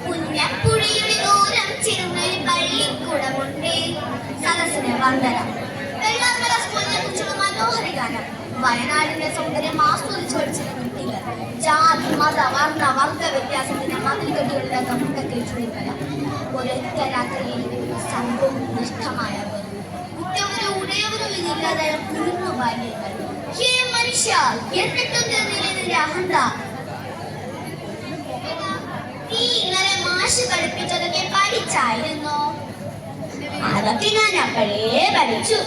പുന്നപ്പുഴയുടെ ദൂരം ചേർന്നൊരു പള്ളിക്കൂടമുണ്ട്. സദസ്സിന് വന്ദനം. വെള്ളാർമല സ്കൂളിനെ കുറിച്ചുള്ള മനോഹര ഗാനം. വയനാടിന്റെ സൗന്ദര്യം ആസ്വദിച്ചു പഠിച്ചിരുന്ന കുട്ടികൾ ജാതി മത വർണ്ണ വർഗ വ്യത്യാസത്തിന് മതിൽ കെട്ടിയുള്ള മുട്ടൊക്കെ ചുരുക്കല. ഒരൊറ്റ രാത്രിയിൽ സംഭവം നഷ്ടമായവർ ഉറ്റവരോ ഉടയവരോ ഇതില്ലാതായ കുരുന്നു ബാല്യങ്ങൾ. ഹേ മനുഷ്യ, എന്നിട്ടും നിന്റെ അഹന്ത. നീ ഇന്നലെ മാഷ് പഠിപ്പിച്ചതൊക്കെ പഠിച്ചായിരുന്നോ? അതൊക്കെ ഞാൻ അപ്പോഴേ പഠിച്ചു.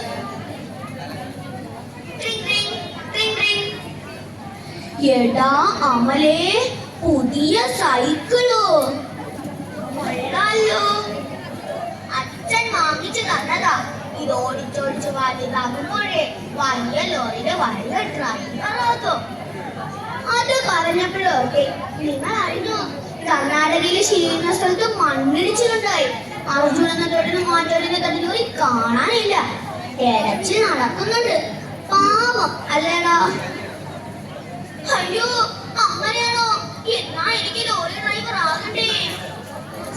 എടാ അമലേ, പുതിയ സൈക്കിളോ? കൊള്ളാലോ, അച്ഛൻ വാങ്ങിച്ചു തന്നതാ. ഇത് ഓടിച്ചോടിച്ച് വലുതാകുമ്പോഴേ വലിയ ലോറിയുടെ വലിയ ഡ്രൈവറാതോ. അത് പറഞ്ഞപ്പോഴൊക്കെ നിങ്ങൾ അറിഞ്ഞോ, കർണാടകയിലെ ശീലിക്കുന്ന സ്ഥലത്ത് മണ്ണിടിച്ചിലുണ്ടായി. അർജുന എന്ന തൊട്ടിന് മാറ്റോടിന്റെ തട്ടിലൂരി കാണാനില്ല. ഇരച്ച് നടക്കുന്നുണ്ട്. പാവം അല്ലേടാ. അയ്യോ, അങ്ങനെയാണോ? എന്നാ എനിക്ക് ലോറി ഡ്രൈവർ ആകണ്ടേ.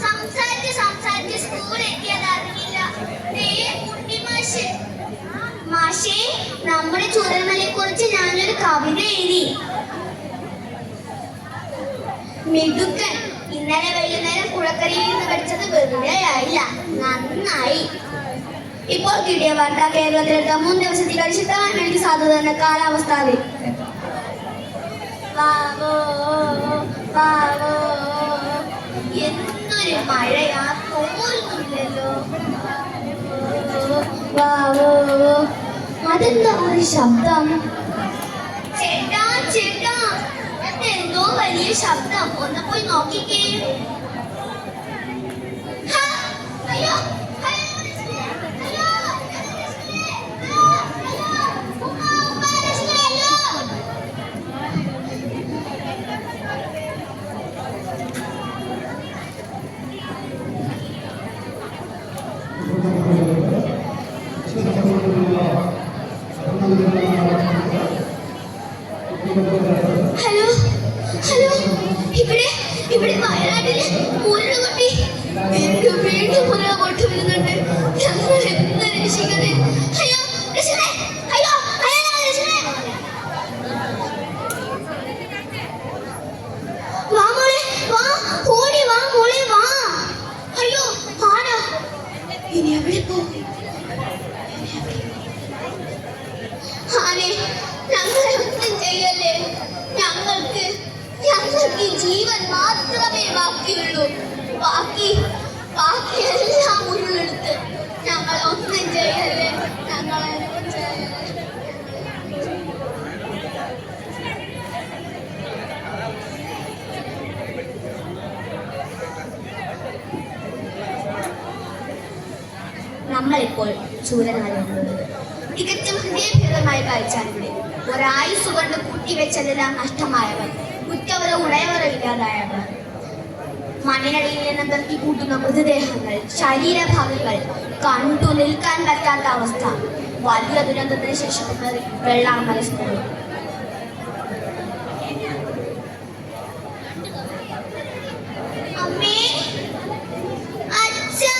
സംസാരിച്ച് സ്കൂൾ എത്തിയത് അറിഞ്ഞില്ല. മാഷേ, നമ്മുടെ ചുരൽമലയെ കുറിച്ച് ഞാനൊരു കവിത എഴുതി. മിടുക്കൻ. ഇന്നലെ വൈകുന്നേരം പുഴക്കരയിൽ നിന്ന് പഠിച്ചത് വെറുതെ ആയില്ല, നന്നായി. ഇപ്പോൾ കിട്ടിയ വാർത്ത കേരളത്തിലെത്താൻ 3 ദിവസത്തിൽ ശക്തമായ മഴയ്ക്ക് സാധ്യത എന്ന കാലാവസ്ഥ. എന്തൊരു മഴയാ, തോന്നുന്നില്ലല്ലോ. അതെന്താ ഒരു ശബ്ദം? ചേട്ടാ ചേട്ടാ, എന്തോ വലിയ ശബ്ദം. ഒന്ന് പോയി നോക്കിക്കേ. അയ്യോ, ഹലോ ഹലോ, ഇവിടെ വയനാട്ടിലെ മുരളുകൊട്ടി വീണ്ടും മുരളകൊട്ടി വരുന്നുണ്ട്. ഞങ്ങൾ എന്താ രക്ഷിക്കണേ? അയ്യോ രക്ഷിക്കണേ, അയ്യോ രക്ഷിക്കണേ. വാ മോളെ വാ, ഓടി വാ മോളെ വാ. അയ്യോ ആരാ? ഇനി എവിടെ പോകും? ആരെ, ഞങ്ങളെ ഒന്നും ചെയ്യല്ലേ. ഞങ്ങൾക്ക് ജീവൻ മാത്രമേ ബാക്കിയുള്ളൂ. ബാക്കി എല്ലാം ഉരുളെടുത്ത്. ഞങ്ങളെ ഒന്നും ചെയ്യല്ലേ, ഞങ്ങളെ നമ്മളിപ്പോൾ ചൂരനാലുള്ളത്. തികച്ചും ഹൃദയഭേദമായ കാഴ്ചാണിവിടെ. ഒരായുസ് കൊണ്ട് കൂട്ടിവെച്ചതെല്ലാം നഷ്ടമായവർ, ഉറ്റവരോ ഉടയവരോ ഇല്ലാതായവർ, മണ്ണിനടിയിൽ നിന്ന് നിർത്തി കൂട്ടുന്ന മൃതദേഹങ്ങൾ, ശരീരഭാഗങ്ങൾ കണ്ടു നിൽക്കാൻ പറ്റാത്ത അവസ്ഥ. വലിയ ദുരന്തത്തിന് ശേഷം വെള്ളാർമല സ്കൂൾ. അമ്മേ, അച്ഛാ,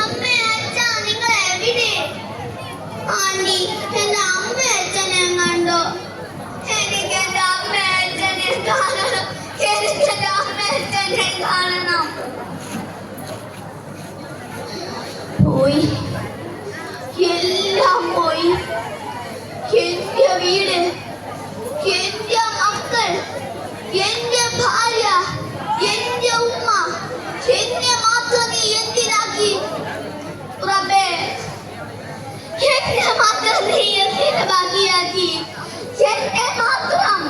അമ്മേ, അച്ഛാ, നിങ്ങൾ എവിടെ? ആന്റി, എന്റെ അമ്മ അച്ഛനെ കണ്ടോ? എനിക്ക് എന്റെ അമ്മ അച്ഛനെ കാണണം. എനിക്ക് എന്റെ അമ്മ അച്ഛനെ കാണണം. പോയി, എല്ലാം പോയി. എന്റെ വീട്, എന്റെ മക്കൾ, എന്റെ ഭാര്യ, എന്റെ ഉമ്മ, എന്നെ മാത്രം നീ എന്തിനാക്കി? റബ്ബേ, എന്നെ മാത്രം നീ എന്തിനു ബാക്കിയാക്കി? എന്നെ മാത്രം.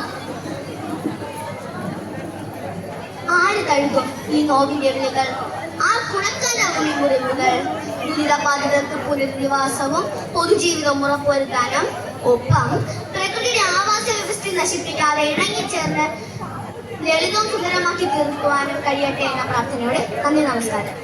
ആര് കഴുകും ഈ നോവിന്റെ വിളികൾ? ആ കുണക്കാനാകും ഈ മുറിവുകൾ. ദുരിതബാധിതർക്ക് പുനരധിവാസവും പൊതുജീവിതവും ഉറപ്പുവരുത്താനും ഒപ്പം പ്രകൃതിയുടെ ആവാസ വ്യവസ്ഥ നശിപ്പിക്കാതെ ഇണങ്ങിച്ചേർന്ന് ലളിതവും സുന്ദരമാക്കി തീർക്കുവാനും കഴിയട്ടെ എന്ന പ്രാർത്ഥനയോടെ നന്ദി, നമസ്കാരം.